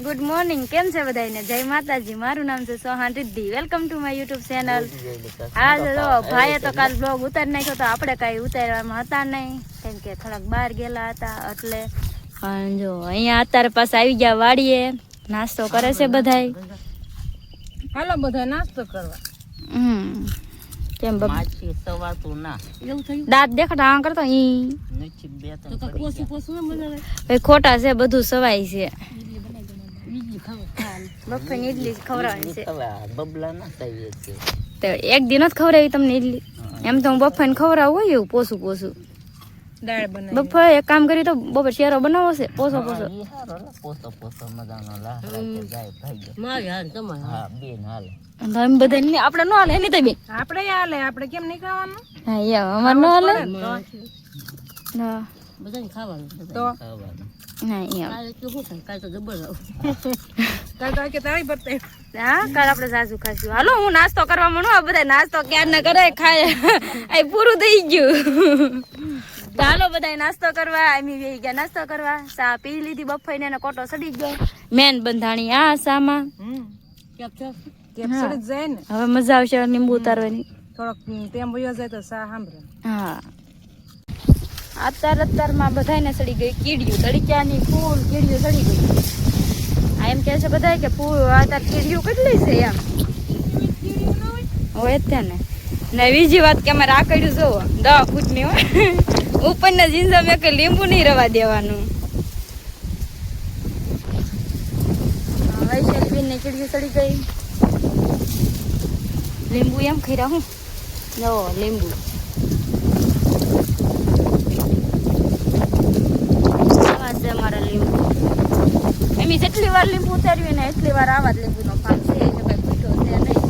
Good morning, કેમ છે બધાને? જય માતાજી. મારું નામ છે Sohan Riddhi. Welcome to my YouTube channel. હા જો ભાઈએ તો કાલ બ્લોગ ઉતારી નાખ્યો તો આપણે કાંઈ ઉતારવામાં હતા નહીં, કેમ કે થોડાક બહાર ગયેલા હતા એટલે. પણ જો અહીંયા અત્યારે પાસે આવી ગયા વાડીએ, નાસ્તો કરે છે બધાય. હાલો બધા નાસ્તો કરવા. કેમ માછી સવાતું ના એવું થયું દાંત દેખાતા આ કરતો ઈ નીચે બે તો કા કોસું કોસું ન બનાવે. ભાઈ ખોટા છે, બધું સવાય છે. બીજી ખાવ ખાલ બફાની ઇડલી ખવડાવવાની છે બબલા ના થાય છે તો એક દિન જ ખવડાવી તમને ઇડલી. એમ તો હું બફાઈને ખવડાવું હોય એવું પોસું દાળ બનાવી. બફા એક કામ કરી તો બપોર શેરો બનાવો છે પોસો પોસો પોસો મજાનો લાહ લાગે જાય ભાઈ મારે હાલ તમારે હા બેન હાલે એમ બધા આપણે ન હાલે એની તબી આપણે હાલે આપણે કેમ નહીં ખાવાનું? હા યા અમાર ન હાલે ના બધાને ખાવાનું તો ખાવાનું ના યા કાલે તો શું થાય? કાલે તો જબર આવ કાલે તો કે તાળી પડતે. હા કાલ આપણે સાસુ ખાશું. હાલો હું નાસ્તો કરવા માંડું. આ બધા નાસ્તો ક્યાં ના કરે ખાય આ પૂરું થઈ ગયું. ચાલો બધા નાસ્તો કરવા આમી વેઈ ગયા. નાસ્તો કરવા ચા પી લીધી બફાઈને અને કોટો સડી ગયો. મેન બંધાણી આ સામાં કેપ સડી જાય ને હવે મજા આવશે લીંબુ ઉતારવાની. થોડોક તેમ વયો જાય તો સા સાંભળે. હા અત્યારમાં બધાને સડી ગઈ કીડિયું. તડીક્યાની ફૂલ કીડિયું સડી ગઈ. આ એમ કહે છે બધા કે ફૂલ અત્યારે કીડિયું કેટલી છે એમ હોય જ ને. ને બીજી વાત કે અમારે આ કડ્યું જોવો 10 ફૂટની હોય ઉપરના જીંજા મેં કે લીંબુ નહીં રવા દેવાનું. વૈશાલીબેનને કીડિયું સડી ગઈ. લીંબુ એમ ખાઈ રહું જો લીંબુ અમારા લીંબુ એમ જેટલી વાર લીંબુ ઉતાર્યું ને એટલી વાર આવા જ લીંબુનો પાક છે. એટલે કઈ પૂછો છે નહીં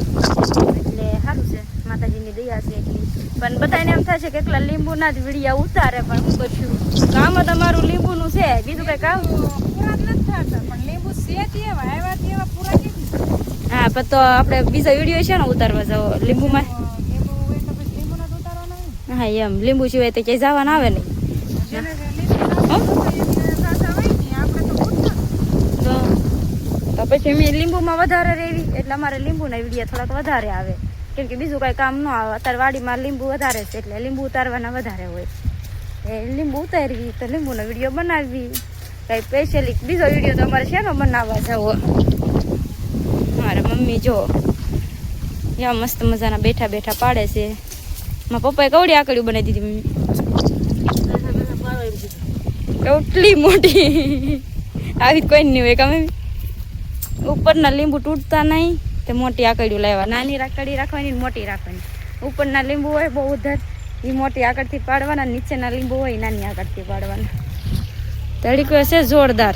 એટલે સારું છે, માતાજીની દયા છે એટલી. પણ બધાને એમ થાય છે કે એકલા લીંબુના જ વીડિયા ઉતારે, પણ હું પૂછ્યું કામ તમારું લીંબુનું છે, બીજું કઈ કામ પૂરા જ નથી થતા. પણ લીંબુ છે તેવા આવ્યા તેવા પૂરા કેમ? હા પણ તો આપણે બીજા વિડીયો છે ને ઉતારવા જાવ લીંબુમાં. લીંબુ હોય તો પછી લીંબુના જ ઉતારવાના હોય. હા એમ લીંબુ સિવાય તો ક્યાંય જવાના આવે નહીં. જેને લીંબુ સાચા હોય ને આપણે તો પૂછતા. તો પછી મેં લીંબુમાં વધારે રહેવી એટલે અમારે લીંબુના વિડીયો થોડાક વધારે આવે, કેમ કે બીજું કાંઈ કામ ન આવે. અત્યારે વાડીમાં લીંબુ વધારે છે એટલે લીંબુ ઉતારવાના વધારે હોય. એ લીંબુ ઉતારવી તો લીંબુનો વિડીયો બનાવવી. કાંઈ સ્પેશિયલી બીજો વિડીયો તો અમારે શેનો બનાવવા જવો. મારા મમ્મી જો યા મસ્ત મજાના બેઠા બેઠા પાડે છે. મારા પપ્પાએ કવડી આકડીઓ બનાવી દીધી મમ્મી એટલી મોટી. આવી કોઈ નહીં હોય કામ. ઉપરના લીંબુ તૂટતા નહીં તે મોટી આકડીઓ લાવવા. નાની આકડી રાખવાની મોટી રાખવાની. ઉપરના લીંબુ હોય બહુ ઉધર એ મોટી આકડથી પાડવાના, નીચેના લીંબુ હોય નાની આકડથી પાડવાના. તડીકો છે જોરદાર.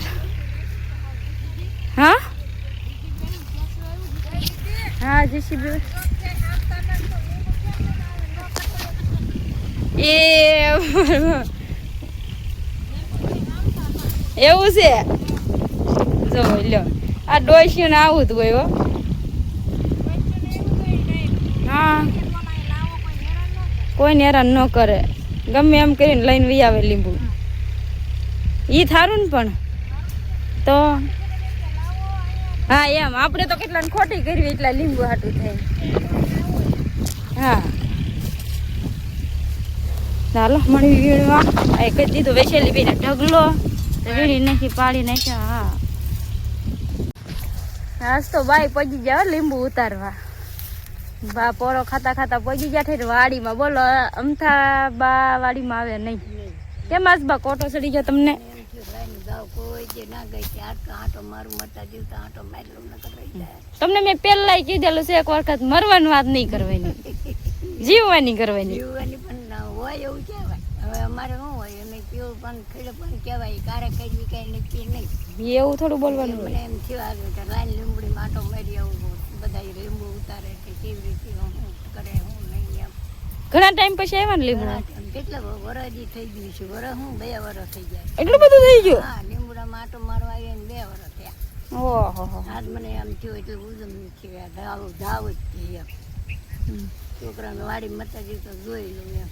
હા હા જીસીબી એ એવું છે. જો લ્યો આ ડોસ્યું ને આવું જ હોય હો. હા કોઈને હેરાન ન કરે, ગમે એમ કરીને લઈને વી આવે લીંબુ. ઈ થારું ને પણ તો હા એમ આપણે તો કેટલા ખોટી કરવી એટલા લીંબુ હાટું થાય. હા ચાલો મળી વીણવા એ કહી દીધું વૈશાલી બેને ઢગલો વીણી નાખી પાડી નાખ્યા. હા આજ તો બાઈ પગી ગયા લીંબુ ઉતારવા. બા પોરો ખાતા ખાતા પગી ગયા ઠેર વાડીમાં. બોલો અમથા બા વાડીમાં આવે નહીં. કેમ આજ બા કોટો ચડી ગયો તમને? તમને મેં પેલા કીધેલું છે એક વખત મરવાની વાત નહીં કરવાની, જીવવાની કરવાની. હોય એવું કહેવાય. હવે અમારે શું હોય અમે પીવું પણ ખીડે પણ કહેવાય કારે કઈ કઈ નક્કી નહીં. એવું થોડું બોલવાનું હોય. એમ થયું આવ્યું કે લાઈન લીંબડી માટો મારી આવું બધા લીંબુ ઉતારે કે કેવી રીતે શું કરે હું નહીં એમ. ઘણા ટાઈમ પછી આવ્યા ને લીંબુ? કેટલા વરસથી થઈ ગયું છે. વરસ હું 2 વર્ષ થઈ જાય. એટલું બધું થઈ ગયું? હા લીંબુડા માટો મારવા આવીને 2 વર્ષ થયા. ઓહો આજ મને એમ થયું એટલે ઉજમ થયું ધાવ જ થઈ એમ. છોકરાને વાડી મતાજી તો જોઈ લઉં એમ.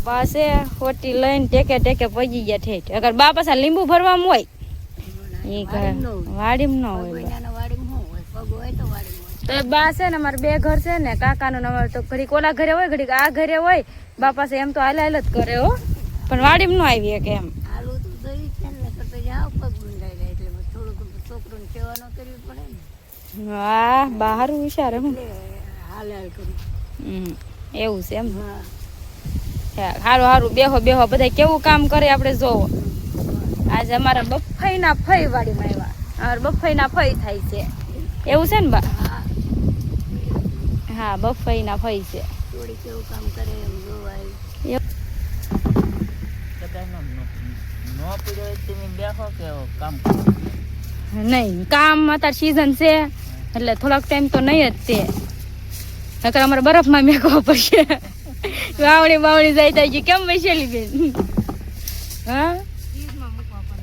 પાસે ખોટી લઈને ટેકે ટેકે પગી ગયા ઠેઠ. અગર બા પાછા લીંબુ ભરવામાં હોય એ વાડીમાં ન હોય. વાડીમાં ન પગ હોય હોય નાના વાડીમાં શું હોય? પગ હોય તો વાડીમાં હોય. તો એ બા છે ને અમારે 2 ઘર છે ને કાકાનું ને અમારે તો ઘડીક ઓલા ઘરે હોય ઘડીક આ ઘરે હોય બા પાસે એમ તો હાલ જ કરે હો પણ વાડીમાં ન આવી કે એમ હાલું તો જઈ છે ને કરતા જાવ પગ ગુંડાઈ જાય એટલે થોડુંક છોકરોને સેવા ન કરવી પડે ને વાહ બહાર વિચારે હું એટલે હાલ કરું. એવું છે એમ હા હારું હારું બેહો બેહો બધા કેવું કામ કરે આપણે જોવો આજે અમારા બફાઈના ફઈ વાડીમાં આવ્યા અમારા બફાઈના ફઈ થાય છે એવું છે ને બા હા હા બફાઈના ફઈ છે થોડી કેવું કામ કરે એમ જોવાય. કદાચ નો પીડ્યો હોય તમે બેસો કે કામ કરો નહીં કામ અત્યારે સીઝન છે એટલે થોડાક ટાઈમ તો નહીં જ તે નકર અમારે બરફમાં મેકવા પડશે વાવણી જાય થાય છે કેમ વૈશાલી બેન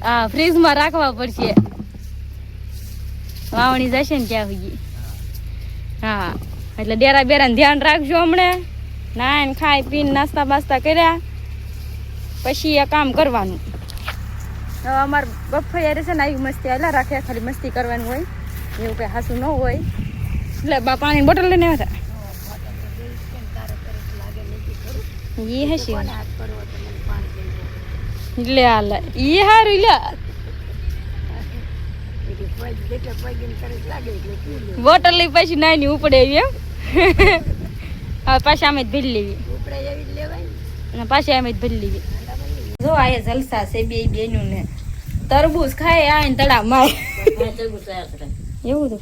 હા ફ્રીજમાં રાખવા પડશે વાવણી જશે ને ત્યાં સુધી હા એટલે ડેરા બેરાને ધ્યાન રાખજો હમણાં નાઈને ખાઈ પીને નાસ્તા બાસ્તા કર્યા પછી આ કામ કરવાનું. હવે અમારે બફાઈ છે ને આવી મસ્તી હાલા રાખે ખાલી મસ્તી કરવાની હોય એવું કંઈ હાસું ન હોય એટલે બા પાણી બોટલ લઈને આવ્યા હતા એ હશે હાથ કરવો તો મને પાણી દઈ દો. લે હાલ એ હારું લે એટલે પગ જેટલે પગીને તરસ લાગે એટલે પી લે. બોટલ લઈ પછી નાની ઉપડે એવી એમ હવે પાછી અમે જ ભરી લેવી ઉપડાય એવી જ લેવાય ને. અને પાછી અમે જ ભરી લેવી જો આ જલસા છે બે બેનું ને તરબૂચ ખાય આ તળા માય એવું તો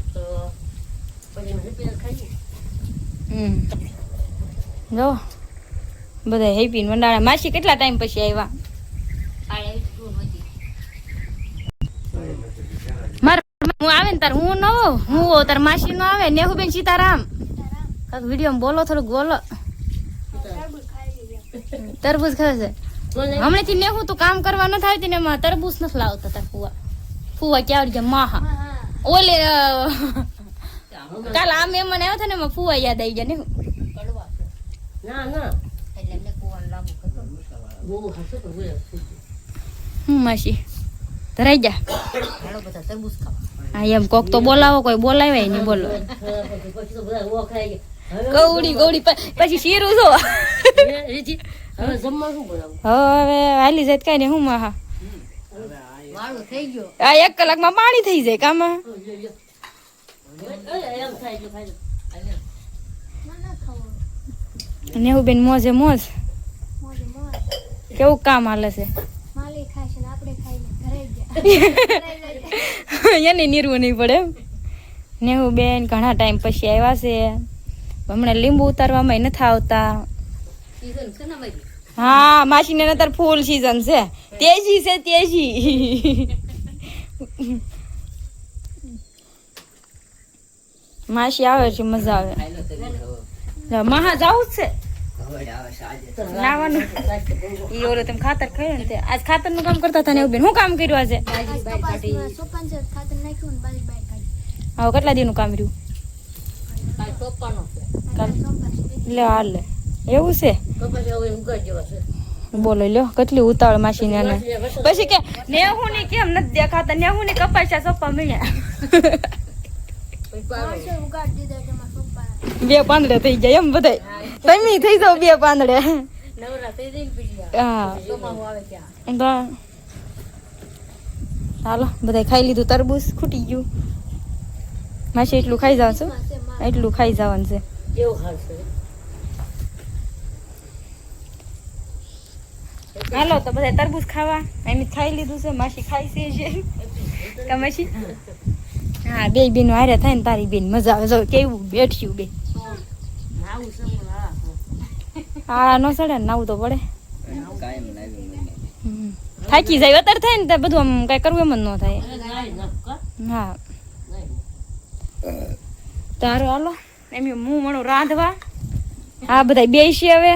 જો બધા હેપી મંડાણા માસી કેટલા ટાઈમ પછી આવ્યા માર હું આવે ને તાર હું ન હું તાર માસી નો આવે નેહુબેન સીતારામ વિડીયો બોલો થોડુંક બોલો તરબૂચ ખાય છે હમણાં થી નેહું તું કામ કરવા નથી આવતી ને એમાં તરબૂચ નથી લાવતા તાર ફુવા ક્યાં ગયા માહા ઓલે કાલ આ મહેમાન આવ્યા હતા ને એમાં ફુવા યાદ આવી ગયા નેહું માસી ધરાઈ જા હા એમ કોક તો બોલાવો કોઈ બોલાવે નહીં બોલો ગૌડી ગૌડી પછી શીરું છો હવે હાલી જાય કઈ ને હું હા આ 1 કલાકમાં પાણી થઈ જાય કામાં નેહુબેન મોજે મોજ કેવું કામ હાલે છે એને નીરવું નહીં પડે નેહુબેન ઘણા ટાઈમ પછી આવ્યા છે હમણાં લીંબુ ઉતારવામાં નથી આવતા હા માસીને અત્યારે ફૂલ સીઝન છે તેજી છે તેજી માસી આવે છે મજા આવે મહા જાવું જ છે લાવવાનું ઈ ઓલો તમે ખાતર ખાયું ને તે આજ ખાતર નું કામ કરતા હતા ને એવું શું કામ કર્યું આજે હવે કેટલા દી નું કામ રહ્યું લે હાલ એવું છે બોલો લ્યો કેટલી ઉતાવળ માસી ને પછી કે નેહું ની કેમ નથી દેખાતા નેહું ની કપાસ્યા સોપા મળ્યા 2 પાંદડે થઈ જાય એમ બધાય તમે થઈ જાવ 2 પાંદડે હા હાલો બધા ખાઈ લીધું તરબૂચ ખૂટી ગયું માસી એટલું ખાઈ જાવ છું એટલું ખાઈ જવાનું છે હાલો તો બધા તરબૂચ ખાવા એમ ખાઈ લીધું છે માસી ખાઈ છે કે માસી હા બે બેન હારે થાય ને તારી બેન મજા આવે જો કેવું બેઠ્યું બે હા નો સડે ને નાવું તો પડે થાકી જાય અત્યારે થાય ને બધું આમ કઈ કરવું એમ જ ન થાય હા તારો હાલો એમ હું મળું રાંધવા હા બધા બેસી હવે